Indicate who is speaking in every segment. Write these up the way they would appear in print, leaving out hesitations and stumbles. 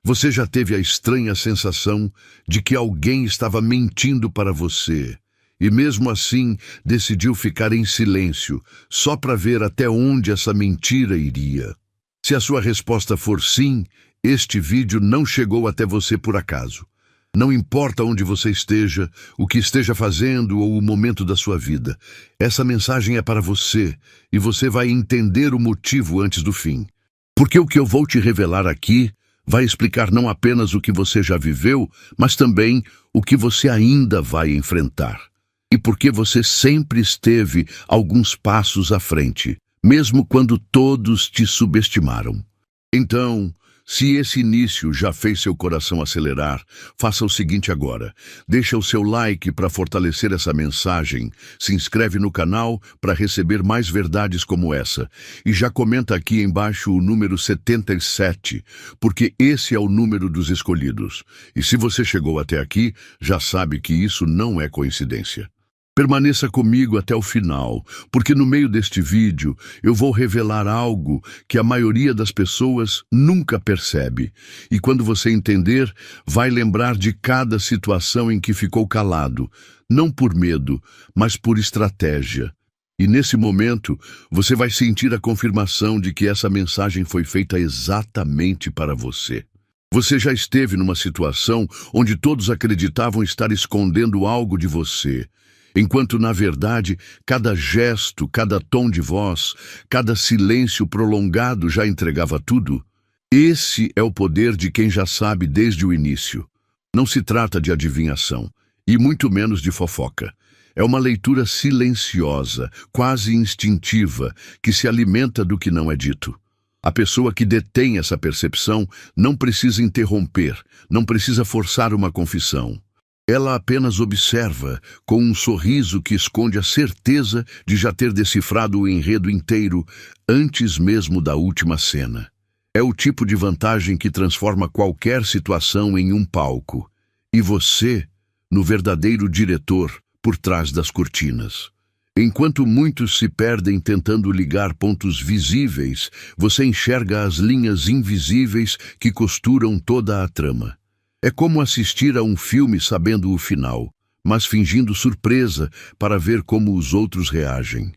Speaker 1: Você já teve a estranha sensação de que alguém estava mentindo para você e mesmo assim decidiu ficar em silêncio, só para ver até onde essa mentira iria? Se a sua resposta for sim, este vídeo não chegou até você por acaso. Não importa onde você esteja, o que esteja fazendo ou o momento da sua vida. Essa mensagem é para você e você vai entender o motivo antes do fim. Porque o que eu vou te revelar aqui vai explicar não apenas o que você já viveu, mas também o que você ainda vai enfrentar. E porque você sempre esteve alguns passos à frente, mesmo quando todos te subestimaram. Então, se esse início já fez seu coração acelerar, faça o seguinte agora. Deixa o seu like para fortalecer essa mensagem, se inscreve no canal para receber mais verdades como essa, e já comenta aqui embaixo o número 77, porque esse é o número dos escolhidos. E se você chegou até aqui, já sabe que isso não é coincidência. Permaneça comigo até o final, porque no meio deste vídeo eu vou revelar algo que a maioria das pessoas nunca percebe. E quando você entender, vai lembrar de cada situação em que ficou calado, não por medo, mas por estratégia. E nesse momento, você vai sentir a confirmação de que essa mensagem foi feita exatamente para você. Você já esteve numa situação onde todos acreditavam estar escondendo algo de você, enquanto, na verdade, cada gesto, cada tom de voz, cada silêncio prolongado já entregava tudo? Esse é o poder de quem já sabe desde o início. Não se trata de adivinhação, e muito menos de fofoca. É uma leitura silenciosa, quase instintiva, que se alimenta do que não é dito. A pessoa que detém essa percepção não precisa interromper, não precisa forçar uma confissão. Ela apenas observa, com um sorriso que esconde a certeza de já ter decifrado o enredo inteiro antes mesmo da última cena. É o tipo de vantagem que transforma qualquer situação em um palco, e você, no verdadeiro diretor, por trás das cortinas. Enquanto muitos se perdem tentando ligar pontos visíveis, você enxerga as linhas invisíveis que costuram toda a trama. É como assistir a um filme sabendo o final, mas fingindo surpresa para ver como os outros reagem.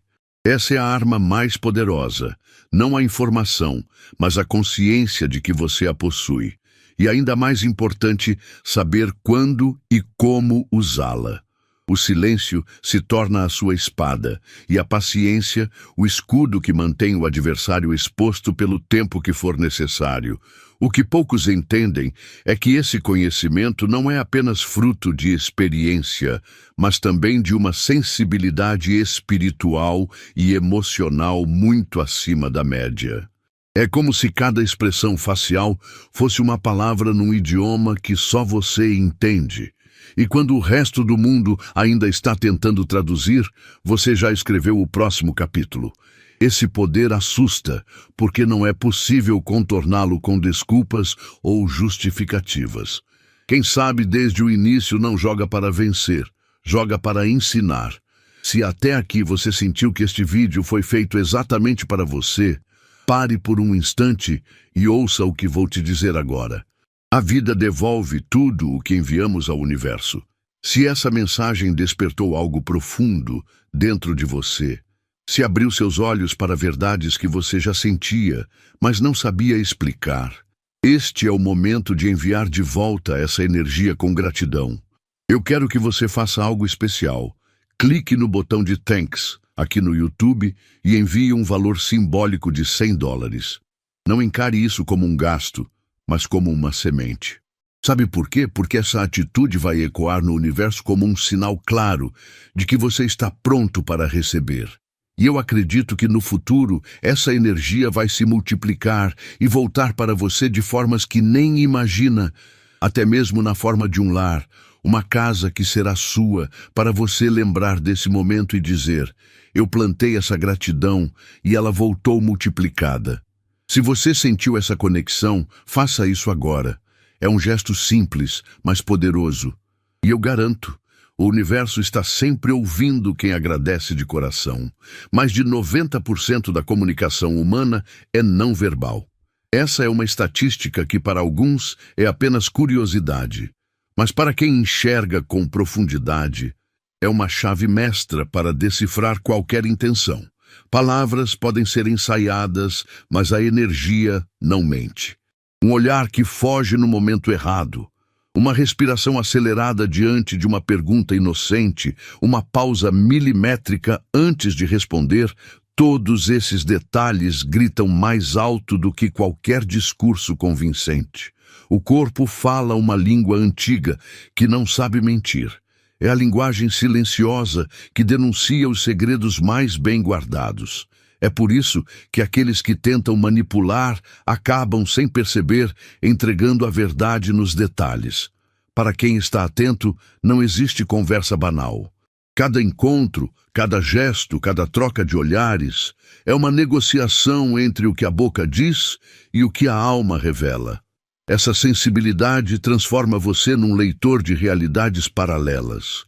Speaker 1: Essa é a arma mais poderosa, não a informação, mas a consciência de que você a possui. E ainda mais importante, saber quando e como usá-la. O silêncio se torna a sua espada, e a paciência, o escudo que mantém o adversário exposto pelo tempo que for necessário. O que poucos entendem é que esse conhecimento não é apenas fruto de experiência, mas também de uma sensibilidade espiritual e emocional muito acima da média. É como se cada expressão facial fosse uma palavra num idioma que só você entende. E quando o resto do mundo ainda está tentando traduzir, você já escreveu o próximo capítulo. Esse poder assusta, porque não é possível contorná-lo com desculpas ou justificativas. Quem sabe desde o início não joga para vencer, joga para ensinar. Se até aqui você sentiu que este vídeo foi feito exatamente para você, pare por um instante e ouça o que vou te dizer agora. A vida devolve tudo o que enviamos ao universo. Se essa mensagem despertou algo profundo dentro de você, se abriu seus olhos para verdades que você já sentia, mas não sabia explicar, este é o momento de enviar de volta essa energia com gratidão. Eu quero que você faça algo especial. Clique no botão de Thanks aqui no YouTube e envie um valor simbólico de $100. Não encare isso como um gasto, mas como uma semente. Sabe por quê? Porque essa atitude vai ecoar no universo como um sinal claro de que você está pronto para receber. E eu acredito que no futuro essa energia vai se multiplicar e voltar para você de formas que nem imagina, até mesmo na forma de um lar, uma casa que será sua, para você lembrar desse momento e dizer: eu plantei essa gratidão e ela voltou multiplicada. Se você sentiu essa conexão, faça isso agora. É um gesto simples, mas poderoso. E eu garanto, o universo está sempre ouvindo quem agradece de coração. Mais de 90% da comunicação humana é não verbal. Essa é uma estatística que para alguns é apenas curiosidade, mas para quem enxerga com profundidade, é uma chave mestra para decifrar qualquer intenção. Palavras podem ser ensaiadas, mas a energia não mente. Um olhar que foge no momento errado, uma respiração acelerada diante de uma pergunta inocente, uma pausa milimétrica antes de responder, todos esses detalhes gritam mais alto do que qualquer discurso convincente. O corpo fala uma língua antiga que não sabe mentir. É a linguagem silenciosa que denuncia os segredos mais bem guardados. É por isso que aqueles que tentam manipular acabam, sem perceber, entregando a verdade nos detalhes. Para quem está atento, não existe conversa banal. Cada encontro, cada gesto, cada troca de olhares é uma negociação entre o que a boca diz e o que a alma revela. Essa sensibilidade transforma você num leitor de realidades paralelas.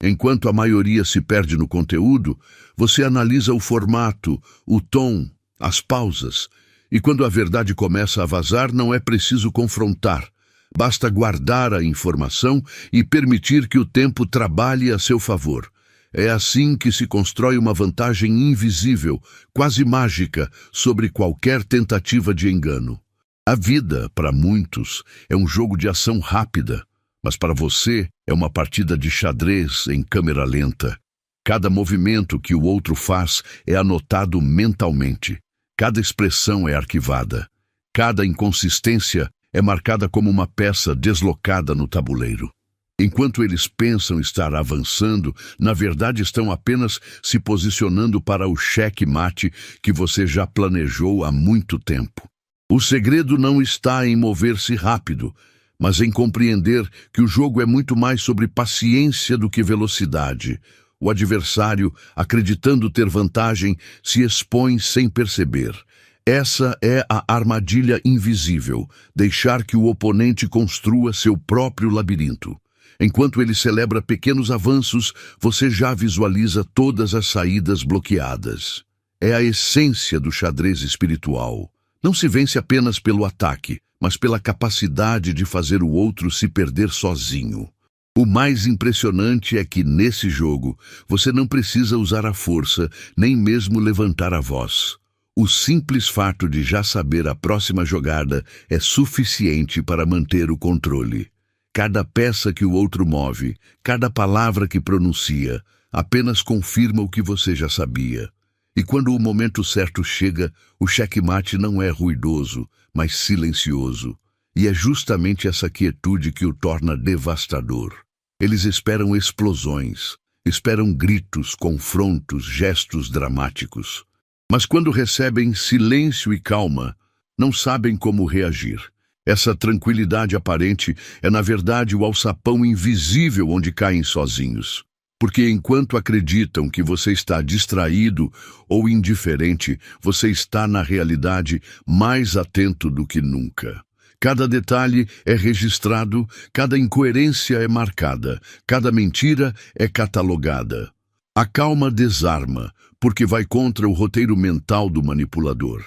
Speaker 1: Enquanto a maioria se perde no conteúdo, você analisa o formato, o tom, as pausas. E quando a verdade começa a vazar, não é preciso confrontar. Basta guardar a informação e permitir que o tempo trabalhe a seu favor. É assim que se constrói uma vantagem invisível, quase mágica, sobre qualquer tentativa de engano. A vida, para muitos, é um jogo de ação rápida, mas para você é uma partida de xadrez em câmera lenta. Cada movimento que o outro faz é anotado mentalmente. Cada expressão é arquivada. Cada inconsistência é marcada como uma peça deslocada no tabuleiro. Enquanto eles pensam estar avançando, na verdade estão apenas se posicionando para o cheque-mate que você já planejou há muito tempo. O segredo não está em mover-se rápido, mas em compreender que o jogo é muito mais sobre paciência do que velocidade. O adversário, acreditando ter vantagem, se expõe sem perceber. Essa é a armadilha invisível, deixar que o oponente construa seu próprio labirinto. Enquanto ele celebra pequenos avanços, você já visualiza todas as saídas bloqueadas. É a essência do xadrez espiritual. Não se vence apenas pelo ataque, mas pela capacidade de fazer o outro se perder sozinho. O mais impressionante é que, nesse jogo, você não precisa usar a força, nem mesmo levantar a voz. O simples fato de já saber a próxima jogada é suficiente para manter o controle. Cada peça que o outro move, cada palavra que pronuncia, apenas confirma o que você já sabia. E quando o momento certo chega, o checkmate não é ruidoso, mas silencioso. E é justamente essa quietude que o torna devastador. Eles esperam explosões, esperam gritos, confrontos, gestos dramáticos. Mas quando recebem silêncio e calma, não sabem como reagir. Essa tranquilidade aparente é, na verdade, o alçapão invisível onde caem sozinhos. Porque enquanto acreditam que você está distraído ou indiferente, você está, na realidade, mais atento do que nunca. Cada detalhe é registrado, cada incoerência é marcada, cada mentira é catalogada. A calma desarma, porque vai contra o roteiro mental do manipulador.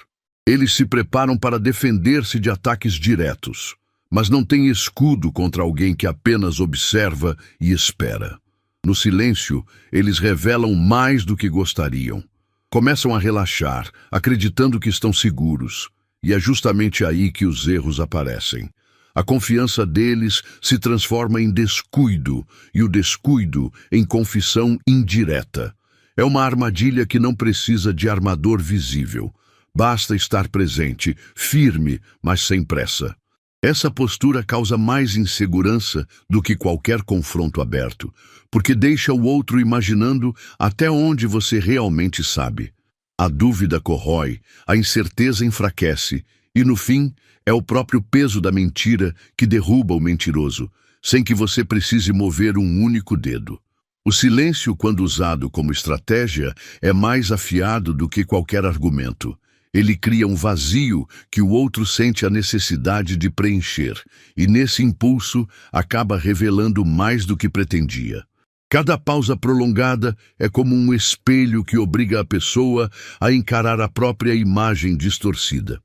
Speaker 1: Eles se preparam para defender-se de ataques diretos, mas não têm escudo contra alguém que apenas observa e espera. No silêncio, eles revelam mais do que gostariam. Começam a relaxar, acreditando que estão seguros, e é justamente aí que os erros aparecem. A confiança deles se transforma em descuido, e o descuido em confissão indireta. É uma armadilha que não precisa de armador visível. Basta estar presente, firme, mas sem pressa. Essa postura causa mais insegurança do que qualquer confronto aberto, porque deixa o outro imaginando até onde você realmente sabe. A dúvida corrói, a incerteza enfraquece, e no fim é o próprio peso da mentira que derruba o mentiroso, sem que você precise mover um único dedo. O silêncio, quando usado como estratégia, é mais afiado do que qualquer argumento. Ele cria um vazio que o outro sente a necessidade de preencher, e nesse impulso acaba revelando mais do que pretendia. Cada pausa prolongada é como um espelho que obriga a pessoa a encarar a própria imagem distorcida.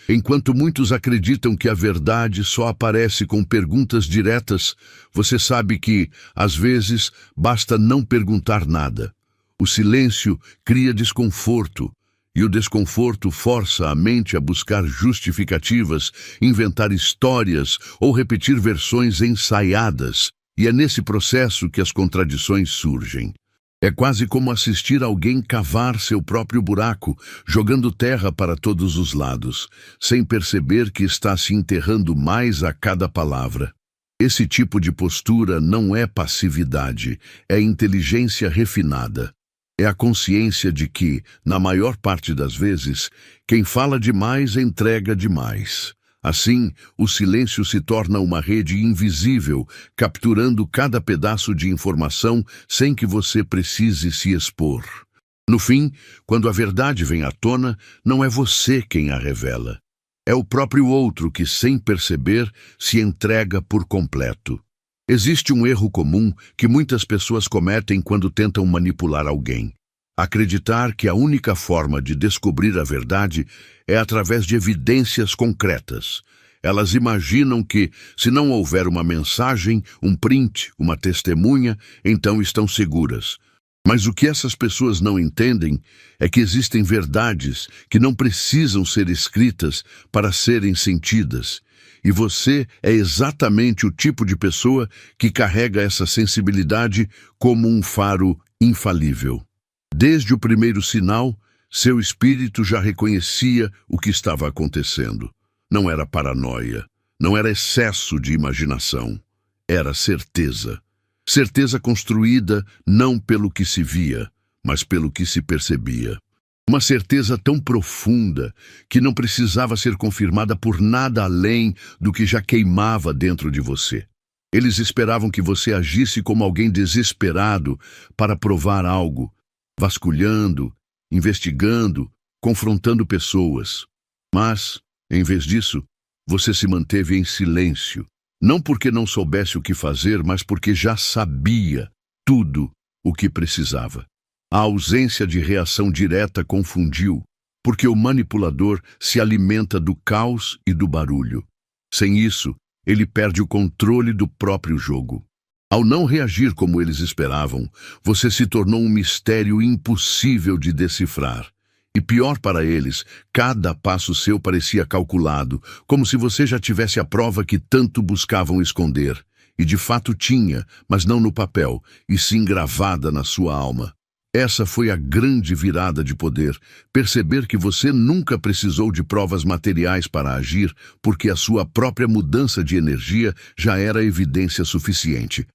Speaker 1: Enquanto muitos acreditam que a verdade só aparece com perguntas diretas, você sabe que, às vezes, basta não perguntar nada. O silêncio cria desconforto, e o desconforto força a mente a buscar justificativas, inventar histórias ou repetir versões ensaiadas, e é nesse processo que as contradições surgem. É quase como assistir alguém cavar seu próprio buraco, jogando terra para todos os lados, sem perceber que está se enterrando mais a cada palavra. Esse tipo de postura não é passividade, é inteligência refinada. É a consciência de que, na maior parte das vezes, quem fala demais entrega demais. Assim, o silêncio se torna uma rede invisível, capturando cada pedaço de informação sem que você precise se expor. No fim, quando a verdade vem à tona, não é você quem a revela. É o próprio outro que, sem perceber, se entrega por completo. Existe um erro comum que muitas pessoas cometem quando tentam manipular alguém. Acreditar que a única forma de descobrir a verdade é através de evidências concretas. Elas imaginam que, se não houver uma mensagem, um print, uma testemunha, então estão seguras. Mas o que essas pessoas não entendem é que existem verdades que não precisam ser escritas para serem sentidas. E você é exatamente o tipo de pessoa que carrega essa sensibilidade como um faro infalível. Desde o primeiro sinal, seu espírito já reconhecia o que estava acontecendo. Não era paranoia, não era excesso de imaginação, era certeza. Certeza construída não pelo que se via, mas pelo que se percebia. Uma certeza tão profunda que não precisava ser confirmada por nada além do que já queimava dentro de você. Eles esperavam que você agisse como alguém desesperado para provar algo, vasculhando, investigando, confrontando pessoas. Mas, em vez disso, você se manteve em silêncio. Não porque não soubesse o que fazer, mas porque já sabia tudo o que precisava. A ausência de reação direta confundiu, porque o manipulador se alimenta do caos e do barulho. Sem isso, ele perde o controle do próprio jogo. Ao não reagir como eles esperavam, você se tornou um mistério impossível de decifrar. E pior para eles, cada passo seu parecia calculado, como se você já tivesse a prova que tanto buscavam esconder. E de fato tinha, mas não no papel, e sim gravada na sua alma. Essa foi a grande virada de poder, perceber que você nunca precisou de provas materiais para agir, porque a sua própria mudança de energia já era evidência suficiente.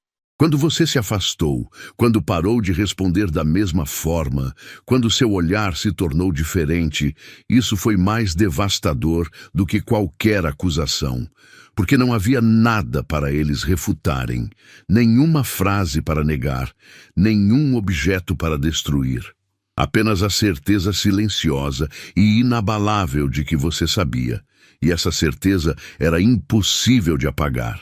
Speaker 1: Quando você se afastou, quando parou de responder da mesma forma, quando seu olhar se tornou diferente, isso foi mais devastador do que qualquer acusação, porque não havia nada para eles refutarem, nenhuma frase para negar, nenhum objeto para destruir. Apenas a certeza silenciosa e inabalável de que você sabia, e essa certeza era impossível de apagar.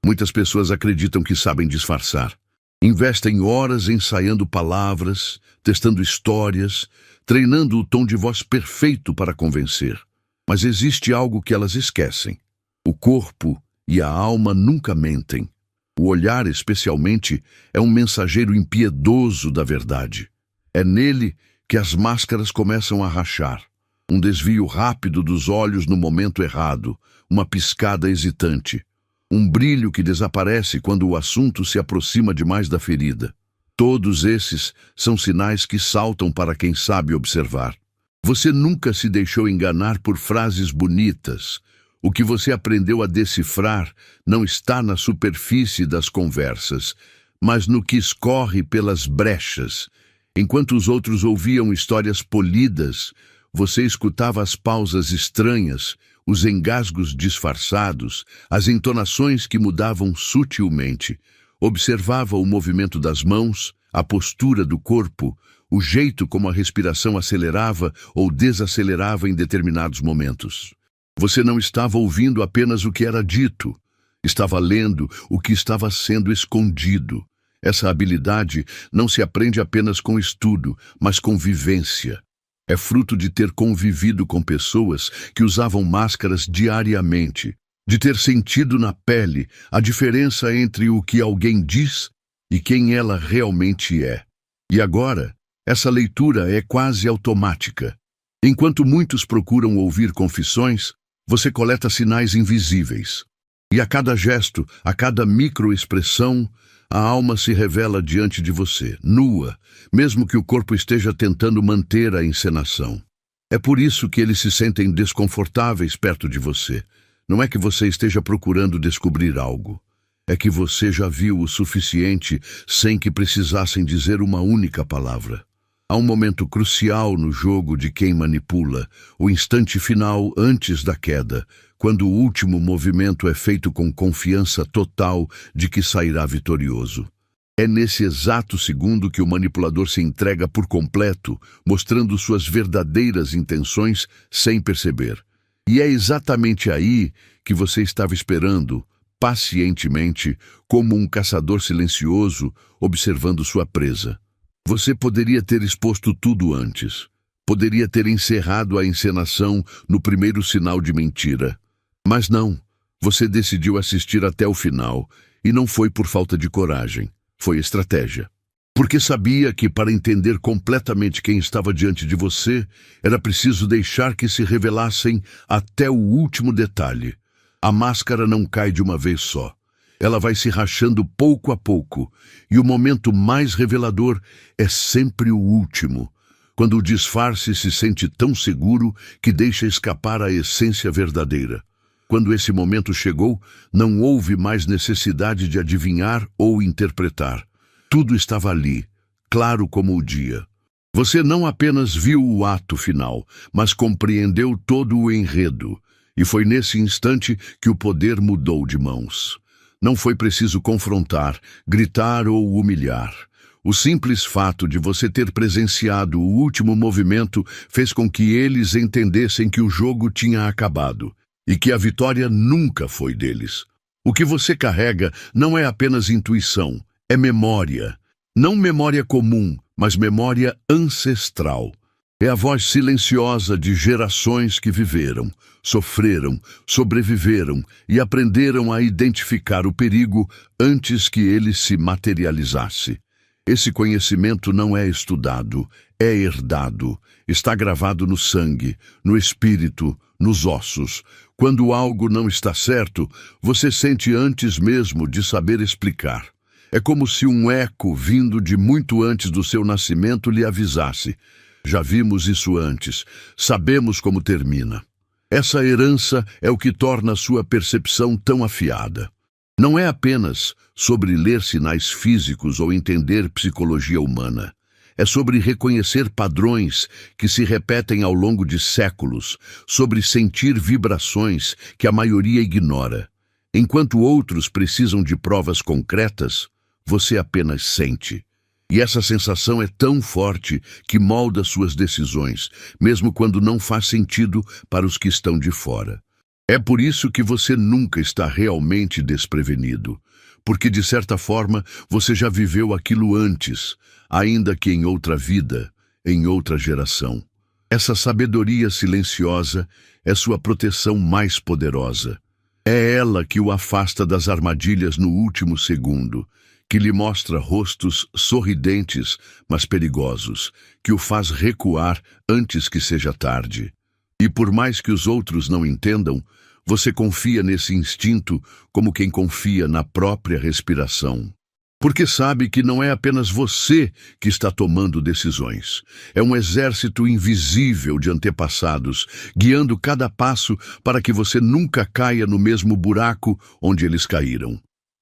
Speaker 1: Muitas pessoas acreditam que sabem disfarçar. Investem horas ensaiando palavras, testando histórias, treinando o tom de voz perfeito para convencer. Mas existe algo que elas esquecem. O corpo e a alma nunca mentem. O olhar, especialmente, é um mensageiro impiedoso da verdade. É nele que as máscaras começam a rachar. Um desvio rápido dos olhos no momento errado, uma piscada hesitante. Um brilho que desaparece quando o assunto se aproxima demais da ferida. Todos esses são sinais que saltam para quem sabe observar. Você nunca se deixou enganar por frases bonitas. O que você aprendeu a decifrar não está na superfície das conversas, mas no que escorre pelas brechas. Enquanto os outros ouviam histórias polidas, você escutava as pausas estranhas, os engasgos disfarçados, as entonações que mudavam sutilmente. Observava o movimento das mãos, a postura do corpo, o jeito como a respiração acelerava ou desacelerava em determinados momentos. Você não estava ouvindo apenas o que era dito, estava lendo o que estava sendo escondido. Essa habilidade não se aprende apenas com estudo, mas com vivência. É fruto de ter convivido com pessoas que usavam máscaras diariamente, de ter sentido na pele a diferença entre o que alguém diz e quem ela realmente é. E agora, essa leitura é quase automática. Enquanto muitos procuram ouvir confissões, você coleta sinais invisíveis. E a cada gesto, a cada microexpressão, a alma se revela diante de você, nua, mesmo que o corpo esteja tentando manter a encenação. É por isso que eles se sentem desconfortáveis perto de você. Não é que você esteja procurando descobrir algo. É que você já viu o suficiente sem que precisassem dizer uma única palavra. Há um momento crucial no jogo de quem manipula, o instante final antes da queda, quando o último movimento é feito com confiança total de que sairá vitorioso. É nesse exato segundo que o manipulador se entrega por completo, mostrando suas verdadeiras intenções sem perceber. E é exatamente aí que você estava esperando, pacientemente, como um caçador silencioso, observando sua presa. Você poderia ter exposto tudo antes. Poderia ter encerrado a encenação no primeiro sinal de mentira. Mas não, você decidiu assistir até o final, e não foi por falta de coragem, foi estratégia. Porque sabia que para entender completamente quem estava diante de você, era preciso deixar que se revelassem até o último detalhe. A máscara não cai de uma vez só. Ela vai se rachando pouco a pouco, e o momento mais revelador é sempre o último, quando o disfarce se sente tão seguro que deixa escapar a essência verdadeira. Quando esse momento chegou, não houve mais necessidade de adivinhar ou interpretar. Tudo estava ali, claro como o dia. Você não apenas viu o ato final, mas compreendeu todo o enredo, e foi nesse instante que o poder mudou de mãos. Não foi preciso confrontar, gritar ou humilhar. O simples fato de você ter presenciado o último movimento fez com que eles entendessem que o jogo tinha acabado e que a vitória nunca foi deles. O que você carrega não é apenas intuição, é memória. Não memória comum, mas memória ancestral. É a voz silenciosa de gerações que viveram, sofreram, sobreviveram e aprenderam a identificar o perigo antes que ele se materializasse. Esse conhecimento não é estudado, é herdado, está gravado no sangue, no espírito, nos ossos. Quando algo não está certo, você sente antes mesmo de saber explicar. É como se um eco vindo de muito antes do seu nascimento lhe avisasse. Já vimos isso antes, sabemos como termina. Essa herança é o que torna a sua percepção tão afiada. Não é apenas sobre ler sinais físicos ou entender psicologia humana. É sobre reconhecer padrões que se repetem ao longo de séculos, sobre sentir vibrações que a maioria ignora. Enquanto outros precisam de provas concretas, você apenas sente. E essa sensação é tão forte que molda suas decisões, mesmo quando não faz sentido para os que estão de fora. É por isso que você nunca está realmente desprevenido, porque de certa forma você já viveu aquilo antes, ainda que em outra vida, em outra geração. Essa sabedoria silenciosa é sua proteção mais poderosa. É ela que o afasta das armadilhas no último segundo, que lhe mostra rostos sorridentes, mas perigosos, que o faz recuar antes que seja tarde. E por mais que os outros não entendam, você confia nesse instinto como quem confia na própria respiração. Porque sabe que não é apenas você que está tomando decisões. É um exército invisível de antepassados, guiando cada passo para que você nunca caia no mesmo buraco onde eles caíram.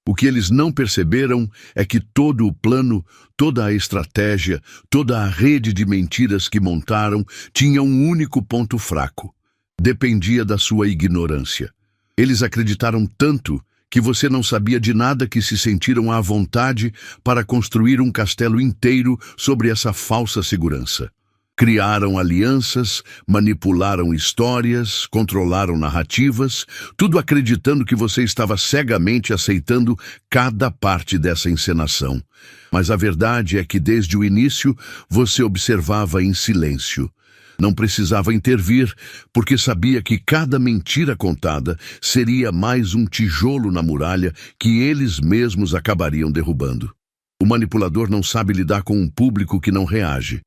Speaker 1: O que eles não perceberam é que todo o plano, toda a estratégia, toda a rede de mentiras que montaram tinha um único ponto fraco. Dependia da sua ignorância. Eles acreditaram tanto que você não sabia de nada que se sentiram à vontade para construir um castelo inteiro sobre essa falsa segurança. Criaram alianças, manipularam histórias, controlaram narrativas, tudo acreditando que você estava cegamente aceitando cada parte dessa encenação. Mas a verdade é que desde o início você observava em silêncio. Não precisava intervir, porque sabia que cada mentira contada seria mais um tijolo na muralha que eles mesmos acabariam derrubando. O manipulador não sabe lidar com um público que não reage.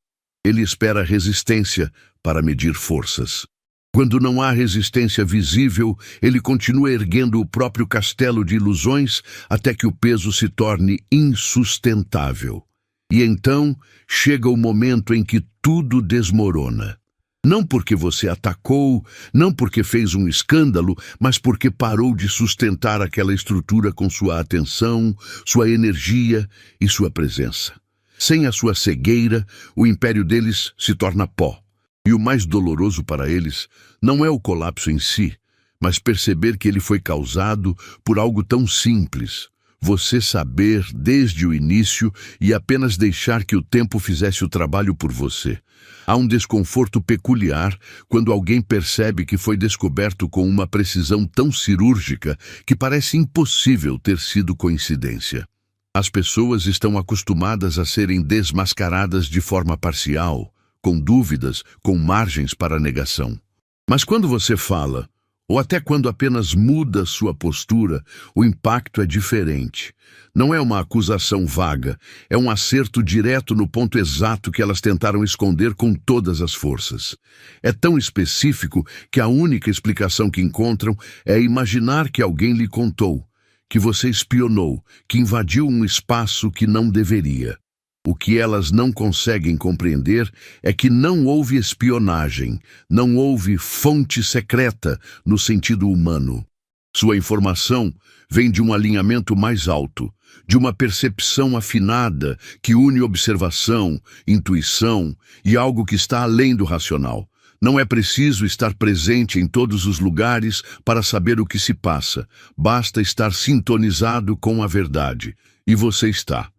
Speaker 1: Ele espera resistência para medir forças. Quando não há resistência visível, ele continua erguendo o próprio castelo de ilusões até que o peso se torne insustentável. E então chega o momento em que tudo desmorona. Não porque você atacou, não porque fez um escândalo, mas porque parou de sustentar aquela estrutura com sua atenção, sua energia e sua presença. Sem a sua cegueira, o império deles se torna pó. E o mais doloroso para eles não é o colapso em si, mas perceber que ele foi causado por algo tão simples. Você saber desde o início e apenas deixar que o tempo fizesse o trabalho por você. Há um desconforto peculiar quando alguém percebe que foi descoberto com uma precisão tão cirúrgica que parece impossível ter sido coincidência. As pessoas estão acostumadas a serem desmascaradas de forma parcial, com dúvidas, com margens para negação. Mas quando você fala, ou até quando apenas muda sua postura, o impacto é diferente. Não é uma acusação vaga, é um acerto direto no ponto exato que elas tentaram esconder com todas as forças. É tão específico que a única explicação que encontram é imaginar que alguém lhe contou, que você espionou, que invadiu um espaço que não deveria. O que elas não conseguem compreender é que não houve espionagem, não houve fonte secreta no sentido humano. Sua informação vem de um alinhamento mais alto, de uma percepção afinada que une observação, intuição e algo que está além do racional. Não é preciso estar presente em todos os lugares para saber o que se passa. Basta estar sintonizado com a verdade. E você está.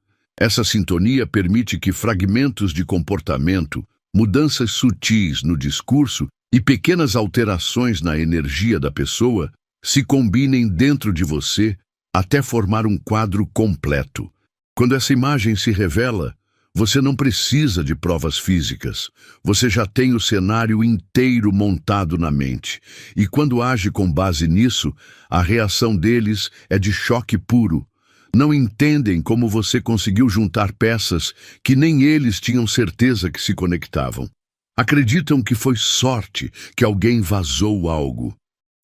Speaker 1: Essa sintonia permite que fragmentos de comportamento, mudanças sutis no discurso e pequenas alterações na energia da pessoa se combinem dentro de você até formar um quadro completo. Quando essa imagem se revela, você não precisa de provas físicas. Você já tem o cenário inteiro montado na mente. E quando age com base nisso, a reação deles é de choque puro. Não entendem como você conseguiu juntar peças que nem eles tinham certeza que se conectavam. Acreditam que foi sorte, que alguém vazou algo.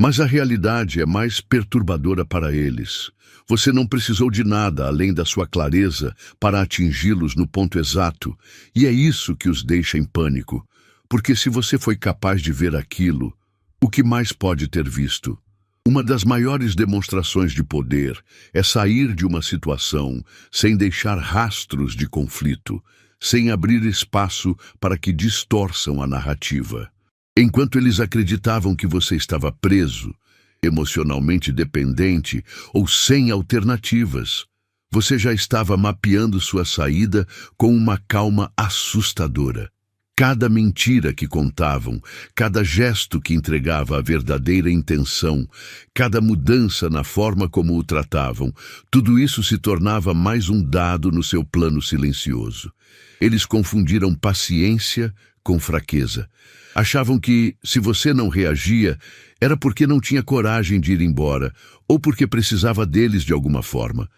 Speaker 1: Mas a realidade é mais perturbadora para eles. Você não precisou de nada além da sua clareza para atingi-los no ponto exato, e é isso que os deixa em pânico. Porque se você foi capaz de ver aquilo, o que mais pode ter visto? Uma das maiores demonstrações de poder é sair de uma situação sem deixar rastros de conflito, sem abrir espaço para que distorçam a narrativa. Enquanto eles acreditavam que você estava preso, emocionalmente dependente ou sem alternativas, você já estava mapeando sua saída com uma calma assustadora. Cada mentira que contavam, cada gesto que entregava a verdadeira intenção, cada mudança na forma como o tratavam, tudo isso se tornava mais um dado no seu plano silencioso. Eles confundiram paciência com fraqueza. Achavam que, se você não reagia, era porque não tinha coragem de ir embora, ou porque precisava deles de alguma forma.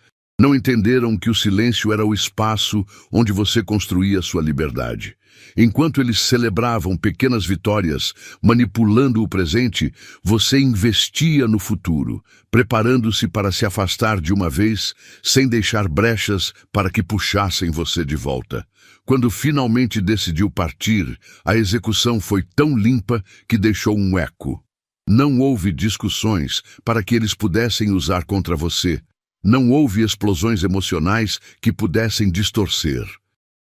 Speaker 1: Não entenderam que o silêncio era o espaço onde você construía sua liberdade. Enquanto eles celebravam pequenas vitórias, manipulando o presente, você investia no futuro, preparando-se para se afastar de uma vez, sem deixar brechas para que puxassem você de volta. Quando finalmente decidiu partir, a execução foi tão limpa que deixou um eco. Não houve discussões para que eles pudessem usar contra você. Não houve explosões emocionais que pudessem distorcer.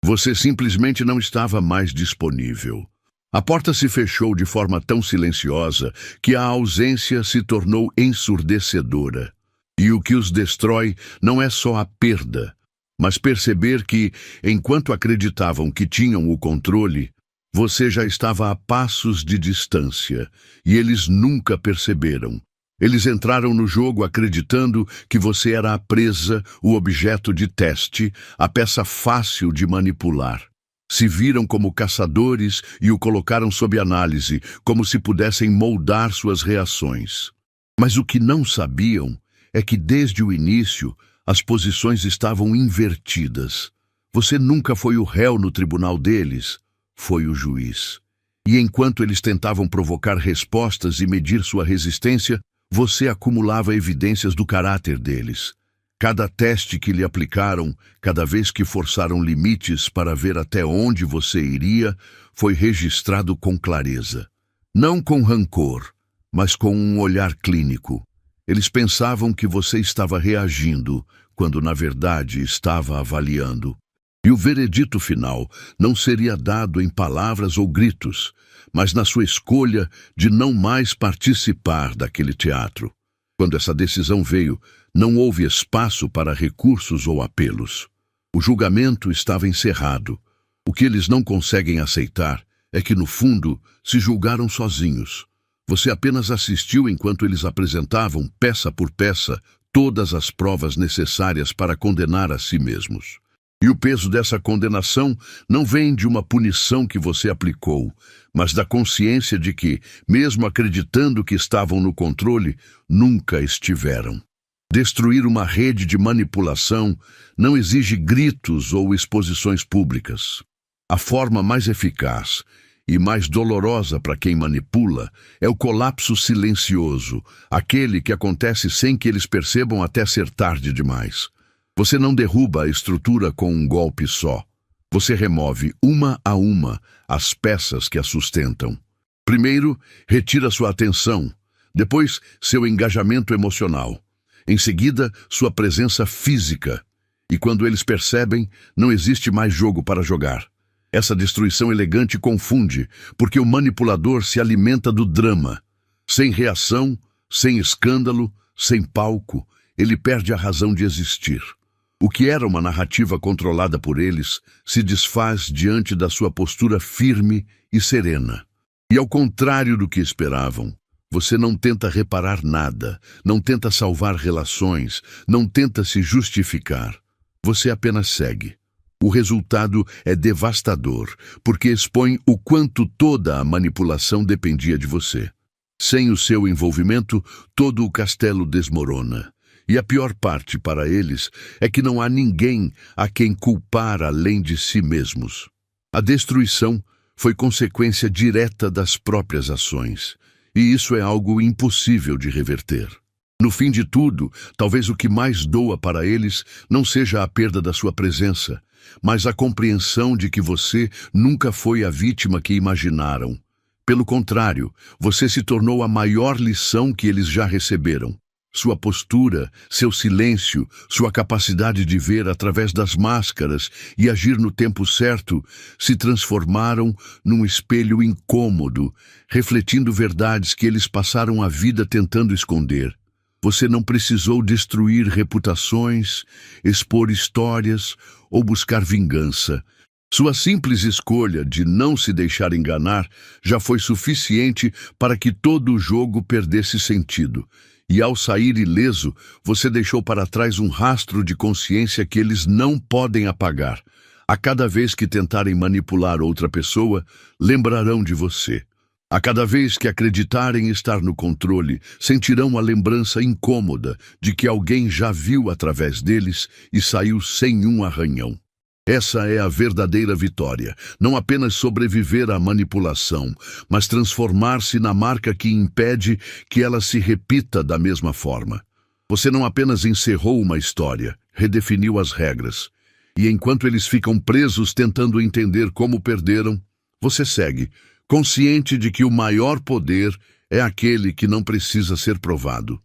Speaker 1: Você simplesmente não estava mais disponível. A porta se fechou de forma tão silenciosa que a ausência se tornou ensurdecedora. E o que os destrói não é só a perda, mas perceber que, enquanto acreditavam que tinham o controle, você já estava a passos de distância, e eles nunca perceberam. Eles entraram no jogo acreditando que você era a presa, o objeto de teste, a peça fácil de manipular. Se viram como caçadores e o colocaram sob análise, como se pudessem moldar suas reações. Mas o que não sabiam é que desde o início as posições estavam invertidas. Você nunca foi o réu no tribunal deles, foi o juiz. E enquanto eles tentavam provocar respostas e medir sua resistência, você acumulava evidências do caráter deles. Cada teste que lhe aplicaram, cada vez que forçaram limites para ver até onde você iria, foi registrado com clareza. Não com rancor, mas com um olhar clínico. Eles pensavam que você estava reagindo, quando na verdade estava avaliando. E o veredito final não seria dado em palavras ou gritos, mas na sua escolha de não mais participar daquele teatro. Quando essa decisão veio, não houve espaço para recursos ou apelos. O julgamento estava encerrado. O que eles não conseguem aceitar é que, no fundo, se julgaram sozinhos. Você apenas assistiu enquanto eles apresentavam, peça por peça, todas as provas necessárias para condenar a si mesmos. E o peso dessa condenação não vem de uma punição que você aplicou, mas da consciência de que, mesmo acreditando que estavam no controle, nunca estiveram. Destruir uma rede de manipulação não exige gritos ou exposições públicas. A forma mais eficaz e mais dolorosa para quem manipula é o colapso silencioso, aquele que acontece sem que eles percebam até ser tarde demais. Você não derruba a estrutura com um golpe só. Você remove uma a uma as peças que a sustentam. Primeiro, retira sua atenção. Depois, seu engajamento emocional. Em seguida, sua presença física. E quando eles percebem, não existe mais jogo para jogar. Essa destruição elegante confunde, porque o manipulador se alimenta do drama. Sem reação, sem escândalo, sem palco, ele perde a razão de existir. O que era uma narrativa controlada por eles se desfaz diante da sua postura firme e serena. E ao contrário do que esperavam, você não tenta reparar nada, não tenta salvar relações, não tenta se justificar. Você apenas segue. O resultado é devastador, porque expõe o quanto toda a manipulação dependia de você. Sem o seu envolvimento, todo o castelo desmorona. E a pior parte para eles é que não há ninguém a quem culpar além de si mesmos. A destruição foi consequência direta das próprias ações, e isso é algo impossível de reverter. No fim de tudo, talvez o que mais doa para eles não seja a perda da sua presença, mas a compreensão de que você nunca foi a vítima que imaginaram. Pelo contrário, você se tornou a maior lição que eles já receberam. Sua postura, seu silêncio, sua capacidade de ver através das máscaras e agir no tempo certo se transformaram num espelho incômodo, refletindo verdades que eles passaram a vida tentando esconder. Você não precisou destruir reputações, expor histórias ou buscar vingança. Sua simples escolha de não se deixar enganar já foi suficiente para que todo o jogo perdesse sentido. E ao sair ileso, você deixou para trás um rastro de consciência que eles não podem apagar. A cada vez que tentarem manipular outra pessoa, lembrarão de você. A cada vez que acreditarem estar no controle, sentirão a lembrança incômoda de que alguém já viu através deles e saiu sem um arranhão. Essa é a verdadeira vitória, não apenas sobreviver à manipulação, mas transformar-se na marca que impede que ela se repita da mesma forma. Você não apenas encerrou uma história, redefiniu as regras. E enquanto eles ficam presos tentando entender como perderam, você segue, consciente de que o maior poder é aquele que não precisa ser provado.